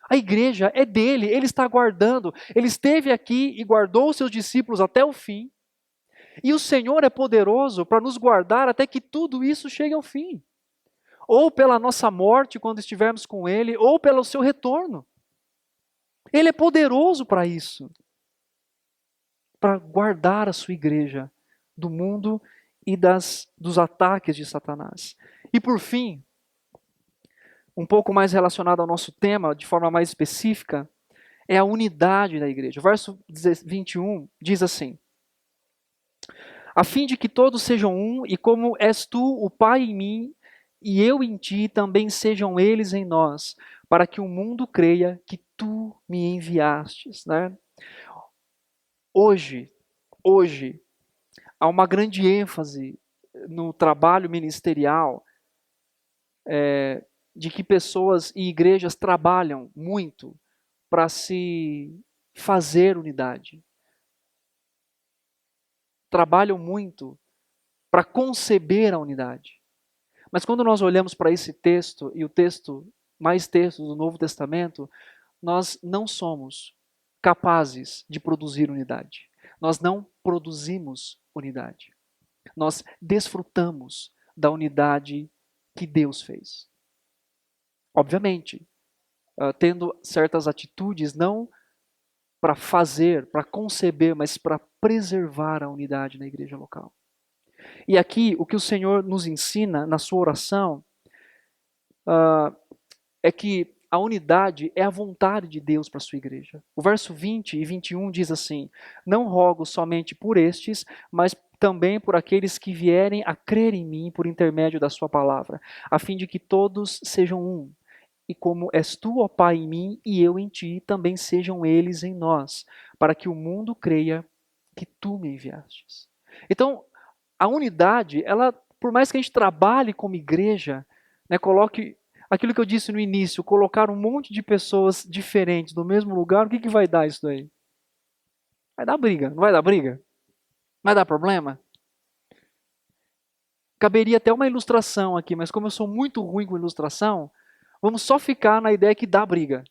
A igreja é dele, Ele está guardando. Ele esteve aqui e guardou os seus discípulos até o fim. E o Senhor é poderoso para nos guardar até que tudo isso chegue ao fim. Ou pela nossa morte, quando estivermos com Ele, ou pelo seu retorno. Ele é poderoso para isso. Para guardar a sua igreja do mundo e dos ataques de Satanás. E por fim, um pouco mais relacionado ao nosso tema, de forma mais específica, é a unidade da igreja. O verso 21 diz assim, a fim de que todos sejam um, e como és tu, o Pai em mim, e eu em ti, também sejam eles em nós, para que o mundo creia que tu me enviastes. Né? Hoje, há uma grande ênfase no trabalho ministerial, de que pessoas e igrejas trabalham muito para se fazer unidade. Trabalham muito para conceber a unidade. Mas quando nós olhamos para esse texto e o texto, mais textos do Novo Testamento, nós não somos capazes de produzir unidade. Nós não produzimos unidade. Nós desfrutamos da unidade que Deus fez. Obviamente, tendo certas atitudes, não para fazer, para conceber, mas para preservar a unidade na igreja local. E aqui, o que o Senhor nos ensina na sua oração, é que a unidade é a vontade de Deus para a sua igreja. O verso 20 e 21 diz assim: não rogo somente por estes, mas também por aqueles que vierem a crer em mim por intermédio da sua palavra, a fim de que todos sejam um. E como és tu, ó Pai, em mim e eu em ti, também sejam eles em nós, para que o mundo creia que tu me enviastes. Então, a unidade, ela, por mais que a gente trabalhe como igreja, né, coloque aquilo que eu disse no início, colocar um monte de pessoas diferentes no mesmo lugar, o que, que vai dar isso daí? Vai dar briga, não vai dar briga? Vai dar problema? Caberia até uma ilustração aqui, mas como eu sou muito ruim com ilustração, vamos só ficar na ideia que dá briga.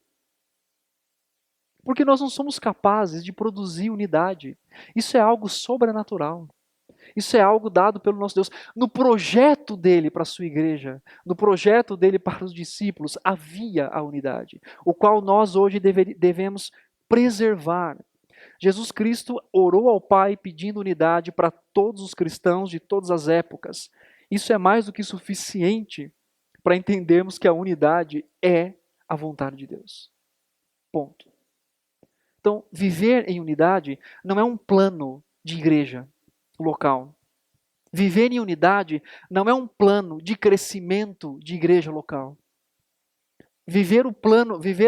Porque nós não somos capazes de produzir unidade. Isso é algo sobrenatural. Isso é algo dado pelo nosso Deus. No projeto dele para a sua igreja, no projeto dele para os discípulos, havia a unidade, o qual nós hoje devemos preservar. Jesus Cristo orou ao Pai pedindo unidade para todos os cristãos de todas as épocas. Isso é mais do que suficiente para entendermos que a unidade é a vontade de Deus. Ponto. Então, viver em unidade não é um plano de igreja local. Viver em unidade não é um plano de crescimento de igreja local. Viver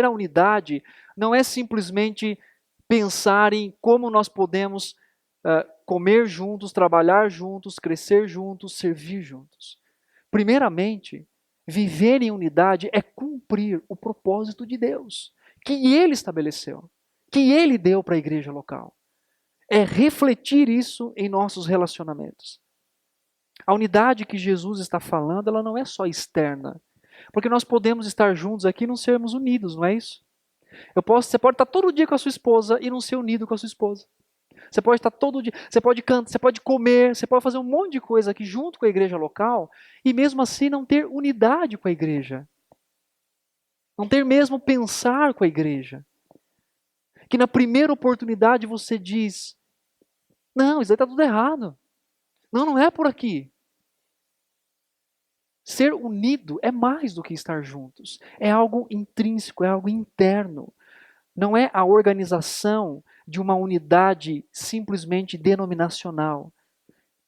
a unidade não é simplesmente pensar em como nós podemos comer juntos, trabalhar juntos, crescer juntos, servir juntos. Primeiramente, viver em unidade é cumprir o propósito de Deus, que Ele estabeleceu, que Ele deu para a igreja local. É refletir isso em nossos relacionamentos. A unidade que Jesus está falando, ela não é só externa. Porque nós podemos estar juntos aqui e não sermos unidos, não é isso? Você pode estar todo dia com a sua esposa e não ser unido com a sua esposa. Você pode estar todo dia, você pode cantar, você pode comer, você pode fazer um monte de coisa aqui junto com a igreja local e mesmo assim não ter unidade com a igreja. Não ter mesmo pensar com a igreja. Que na primeira oportunidade você diz, não, isso aí está tudo errado. Não, não é por aqui. Ser unido é mais do que estar juntos. É algo intrínseco, é algo interno. Não é a organização de uma unidade simplesmente denominacional.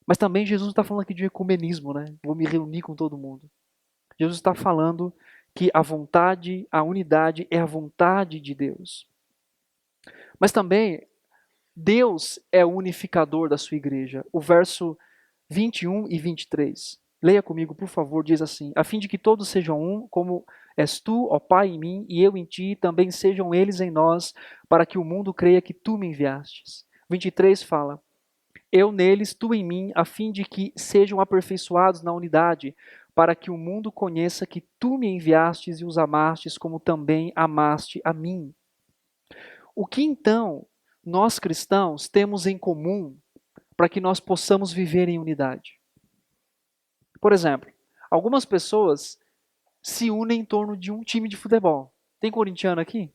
Mas também Jesus está falando aqui de ecumenismo, né? Vou me reunir com todo mundo. Jesus está falando que a vontade, a unidade é a vontade de Deus. Mas também Deus é o unificador da sua igreja. O verso 21 e 23. Leia comigo, por favor, diz assim: a fim de que todos sejam um, como és tu, ó Pai, em mim, e eu em ti, também sejam eles em nós, para que o mundo creia que tu me enviastes. 23 fala: eu neles, tu em mim, a fim de que sejam aperfeiçoados na unidade, para que o mundo conheça que tu me enviastes e os amastes, como também amaste a mim. O que então nós cristãos temos em comum para que nós possamos viver em unidade? Por exemplo, algumas pessoas se unem em torno de um time de futebol. Tem corintiano aqui?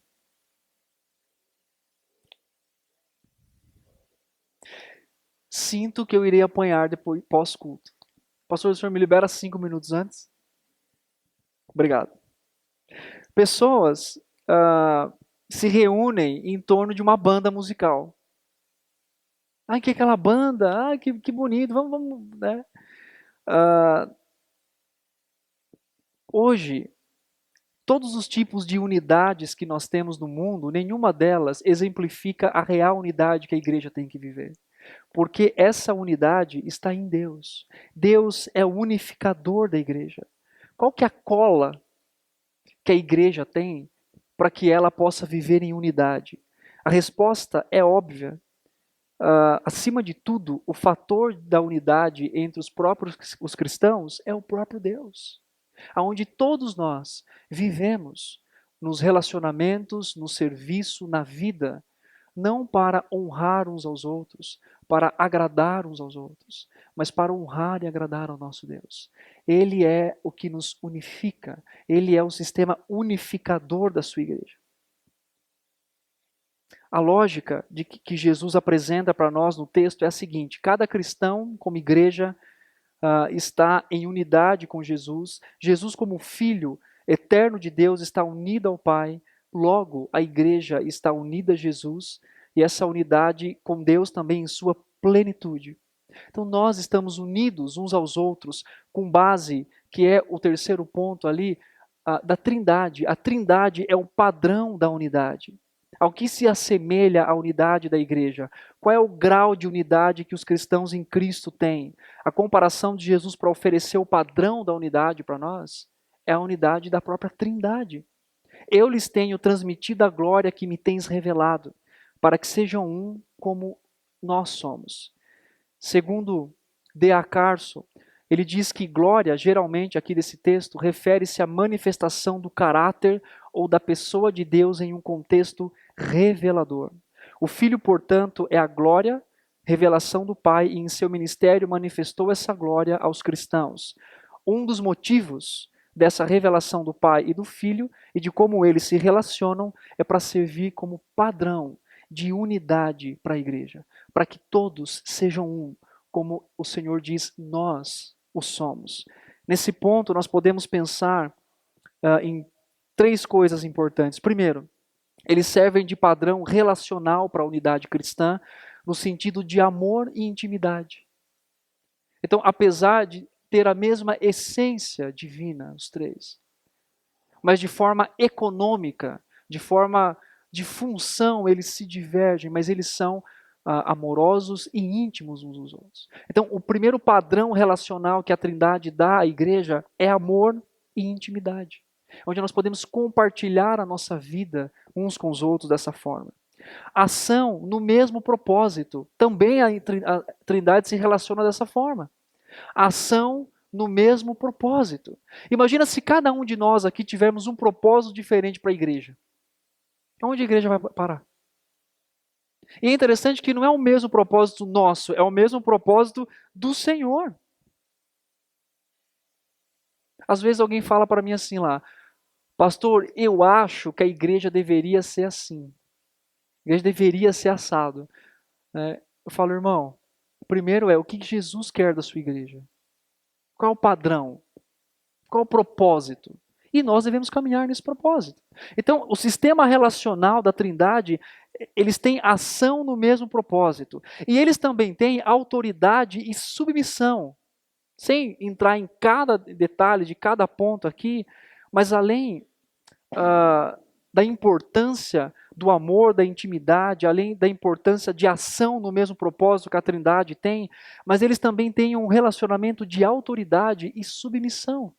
Sinto que eu irei apanhar depois pós-culto. Pastor, o senhor me libera 5 minutos antes? Obrigado. Pessoas se reúnem em torno de uma banda musical. Ai, que aquela banda, ai, que bonito, vamos, né? Hoje, todos os tipos de unidades que nós temos no mundo, nenhuma delas exemplifica a real unidade que a igreja tem que viver. Porque essa unidade está em Deus. Deus é o unificador da igreja. Qual que é a cola que a igreja tem para que ela possa viver em unidade? A resposta é óbvia. Acima de tudo, o fator da unidade entre os cristãos é o próprio Deus. Onde todos nós vivemos nos relacionamentos, no serviço, na vida, não para honrar uns aos outros, para agradar uns aos outros, mas para honrar e agradar ao nosso Deus. Ele é o que nos unifica, ele é o sistema unificador da sua igreja. A lógica de que Jesus apresenta para nós no texto é a seguinte: cada cristão, como igreja, está em unidade com Jesus. Jesus, como filho, eterno de Deus está unido ao Pai, logo a igreja está unida a Jesus, e essa unidade com Deus também em sua plenitude. Então nós estamos unidos uns aos outros com base, que é o terceiro ponto ali, da Trindade. A Trindade é o padrão da unidade. Ao que se assemelha a unidade da igreja? Qual é o grau de unidade que os cristãos em Cristo têm? A comparação de Jesus para oferecer o padrão da unidade para nós é a unidade da própria Trindade. Eu lhes tenho transmitido a glória que me tens revelado, para que sejam um como nós somos. Segundo D.A. Carson, ele diz que glória, geralmente aqui desse texto, refere-se à manifestação do caráter ou da pessoa de Deus em um contexto revelador. O Filho, portanto, é a glória, revelação do Pai, e em seu ministério manifestou essa glória aos cristãos. Um dos motivos dessa revelação do Pai e do Filho e de como eles se relacionam é para servir como padrão de unidade para a igreja, para que todos sejam um, como o Senhor diz, nós o somos. Nesse ponto, nós podemos pensar em três coisas importantes. Primeiro, eles servem de padrão relacional para a unidade cristã, no sentido de amor e intimidade. Então, apesar de ter a mesma essência divina, os três, mas de forma econômica, de forma de função, eles se divergem, mas eles são amorosos e íntimos uns dos outros. Então, o primeiro padrão relacional que a Trindade dá à igreja é amor e intimidade, onde nós podemos compartilhar a nossa vida uns com os outros dessa forma. Ação no mesmo propósito, também a Trindade se relaciona dessa forma. Ação no mesmo propósito. Imagina se cada um de nós aqui tivermos um propósito diferente para a igreja. Onde a igreja vai parar? E é interessante que não é o mesmo propósito nosso, é o mesmo propósito do Senhor. Às vezes alguém fala para mim assim lá, pastor, eu acho que a igreja deveria ser assim. A igreja deveria ser assado. Eu falo, irmão, primeiro o que Jesus quer da sua igreja? Qual é o padrão? Qual é o propósito? E nós devemos caminhar nesse propósito. Então, o sistema relacional da Trindade, eles têm ação no mesmo propósito. E eles também têm autoridade e submissão. Sem entrar em cada detalhe de cada ponto aqui, mas além da importância do amor, da intimidade, além da importância de ação no mesmo propósito que a Trindade tem, mas eles também têm um relacionamento de autoridade e submissão.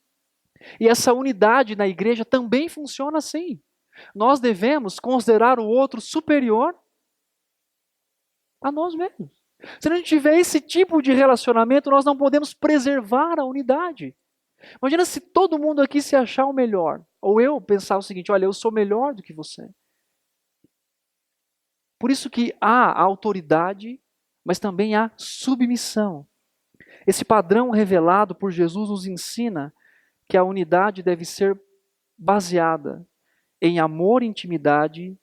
E essa unidade na igreja também funciona assim. Nós devemos considerar o outro superior a nós mesmos. Se não tiver esse tipo de relacionamento, nós não podemos preservar a unidade. Imagina se todo mundo aqui se achar o melhor. Ou eu pensar o seguinte, olha, eu sou melhor do que você. Por isso que há autoridade, mas também há submissão. Esse padrão revelado por Jesus nos ensina que a unidade deve ser baseada em amor e intimidade,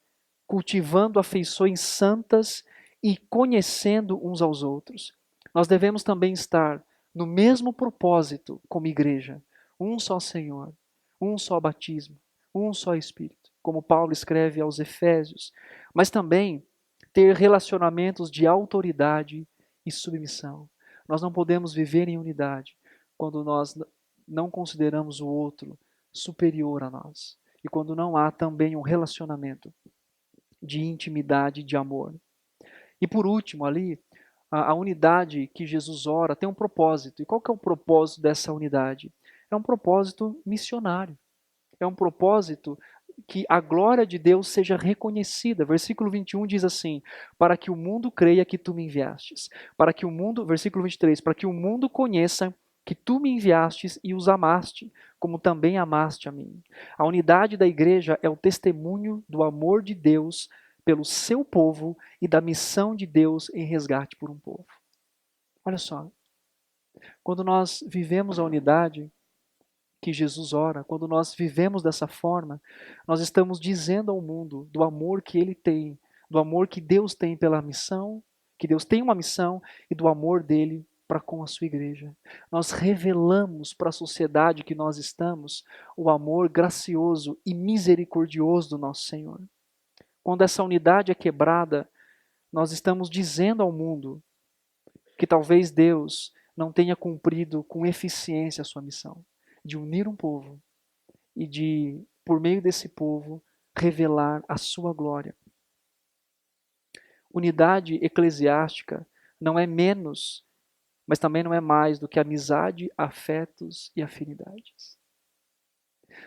cultivando afeições santas e conhecendo uns aos outros. Nós devemos também estar no mesmo propósito como igreja, um só Senhor, um só batismo, um só Espírito, como Paulo escreve aos Efésios, mas também ter relacionamentos de autoridade e submissão. Nós não podemos viver em unidade quando nós não consideramos o outro superior a nós e quando não há também um relacionamento de intimidade, de amor. E por último ali, a unidade que Jesus ora tem um propósito. E qual que é o propósito dessa unidade? É um propósito missionário. É um propósito que a glória de Deus seja reconhecida. Versículo 21 diz assim, para que o mundo creia que tu me enviastes. Para que o mundo, versículo 23, para que o mundo conheça que tu me enviastes e os amaste, como também amaste a mim. A unidade da igreja é o testemunho do amor de Deus pelo seu povo e da missão de Deus em resgate por um povo. Olha só, quando nós vivemos a unidade que Jesus ora, quando nós vivemos dessa forma, nós estamos dizendo ao mundo do amor que ele tem, do amor que Deus tem pela missão, que Deus tem uma missão e do amor dele para com a sua igreja. Nós revelamos para a sociedade que nós estamos o amor gracioso e misericordioso do nosso Senhor. Quando essa unidade é quebrada, nós estamos dizendo ao mundo que talvez Deus não tenha cumprido com eficiência a sua missão de unir um povo e de, por meio desse povo, revelar a sua glória. Unidade eclesiástica não é menos, mas também não é mais do que amizade, afetos e afinidades.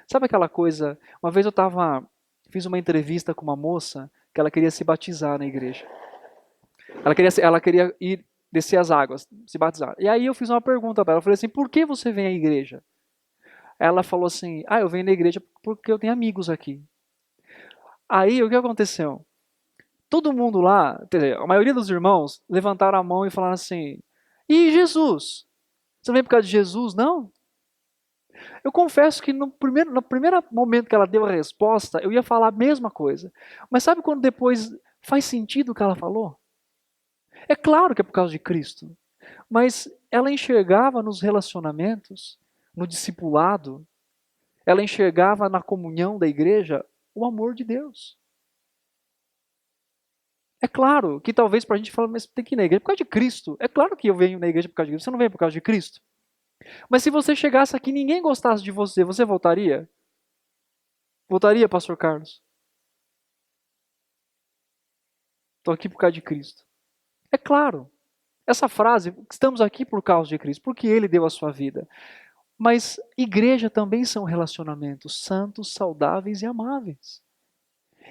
Sabe aquela coisa? Uma vez fiz uma entrevista com uma moça que ela queria se batizar na igreja. Ela queria ir descer as águas, se batizar. E aí eu fiz uma pergunta para ela. Eu falei assim: por que você vem à igreja? Ela falou assim: eu venho na igreja porque eu tenho amigos aqui. Aí o que aconteceu? Todo mundo lá, quer dizer, a maioria dos irmãos levantaram a mão e falaram assim: e Jesus? Você não vem por causa de Jesus, não? Eu confesso que no primeiro momento que ela deu a resposta, eu ia falar a mesma coisa. Mas sabe quando depois faz sentido o que ela falou? É claro que é por causa de Cristo. Mas ela enxergava nos relacionamentos, no discipulado, ela enxergava na comunhão da igreja o amor de Deus. É claro que talvez para a gente falar, mas tem que ir na igreja por causa de Cristo. É claro que eu venho na igreja por causa de Cristo. Você não vem por causa de Cristo? Mas se você chegasse aqui e ninguém gostasse de você, você voltaria? Voltaria, pastor Carlos? Estou aqui por causa de Cristo. É claro. Essa frase, estamos aqui por causa de Cristo, porque Ele deu a sua vida. Mas igreja também são relacionamentos santos, saudáveis e amáveis.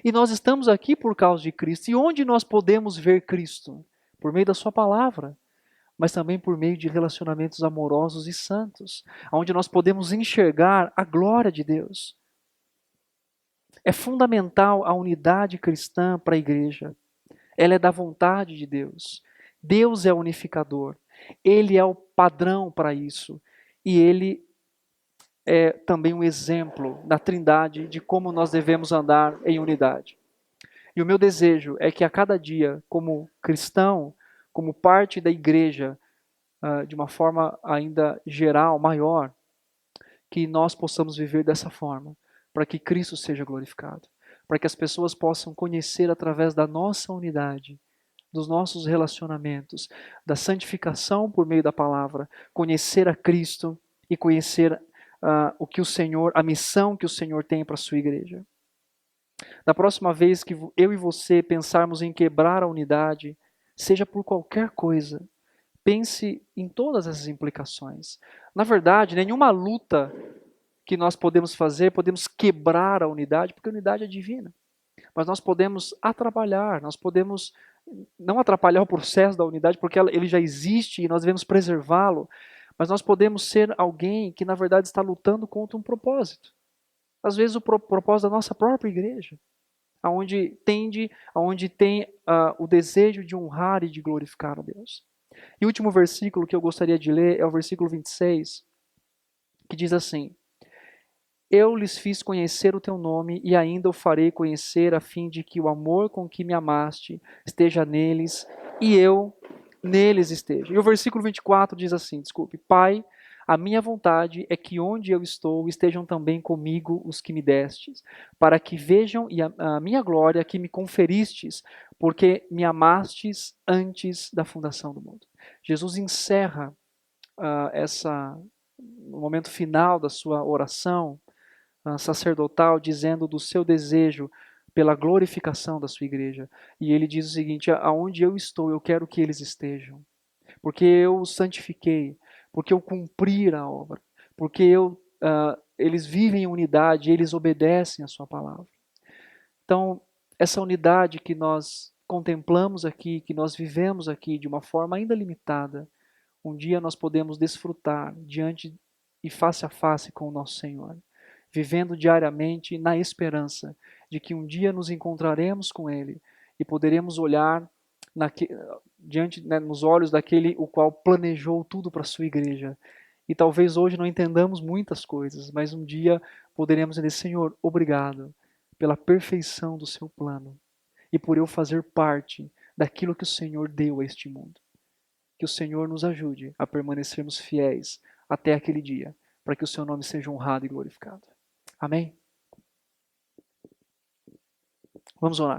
E nós estamos aqui por causa de Cristo. E onde nós podemos ver Cristo? Por meio da sua palavra, mas também por meio de relacionamentos amorosos e santos, onde nós podemos enxergar a glória de Deus. É fundamental a unidade cristã para a igreja. Ela é da vontade de Deus. Deus é o unificador. Ele é o padrão para isso. E Ele é também um exemplo na Trindade de como nós devemos andar em unidade. E o meu desejo é que a cada dia, como cristão, como parte da igreja, de uma forma ainda geral, maior, que nós possamos viver dessa forma, para que Cristo seja glorificado, para que as pessoas possam conhecer através da nossa unidade, dos nossos relacionamentos, da santificação por meio da palavra, conhecer a Cristo e conhecer o que o Senhor, a missão que o Senhor tem para a sua igreja. Da próxima vez que eu e você pensarmos em quebrar a unidade, seja por qualquer coisa, pense em todas essas implicações. Na verdade, nenhuma luta que nós podemos fazer, podemos quebrar a unidade, porque a unidade é divina. Mas nós podemos atrapalhar, nós podemos não atrapalhar o processo da unidade, porque ele já existe e nós devemos preservá-lo, mas nós podemos ser alguém que, na verdade, está lutando contra um propósito. Às vezes, o propósito da nossa própria igreja, aonde tem o desejo de honrar e de glorificar a Deus. E o último versículo que eu gostaria de ler é o versículo 26, que diz assim: eu lhes fiz conhecer o teu nome e ainda o farei conhecer, a fim de que o amor com que me amaste esteja neles e eu neles esteja. E o versículo 24 diz assim, Pai, a minha vontade é que onde eu estou estejam também comigo os que me destes, para que vejam a minha glória que me conferistes, porque me amastes antes da fundação do mundo. Jesus encerra no momento final da sua oração sacerdotal, dizendo do seu desejo pela glorificação da sua igreja. E ele diz o seguinte: aonde eu estou, eu quero que eles estejam, porque eu os santifiquei, porque eu cumpri a obra, porque eles vivem em unidade, eles obedecem a sua palavra. Então, essa unidade que nós contemplamos aqui, que nós vivemos aqui de uma forma ainda limitada, um dia nós podemos desfrutar diante e face a face com o nosso Senhor, vivendo diariamente na esperança de que um dia nos encontraremos com Ele e poderemos olhar nos olhos daquele o qual planejou tudo para a sua igreja. E talvez hoje não entendamos muitas coisas, mas um dia poderemos dizer: Senhor, obrigado pela perfeição do seu plano e por eu fazer parte daquilo que o Senhor deu a este mundo. Que o Senhor nos ajude a permanecermos fiéis até aquele dia, para que o seu nome seja honrado e glorificado. Amém? Vamos orar.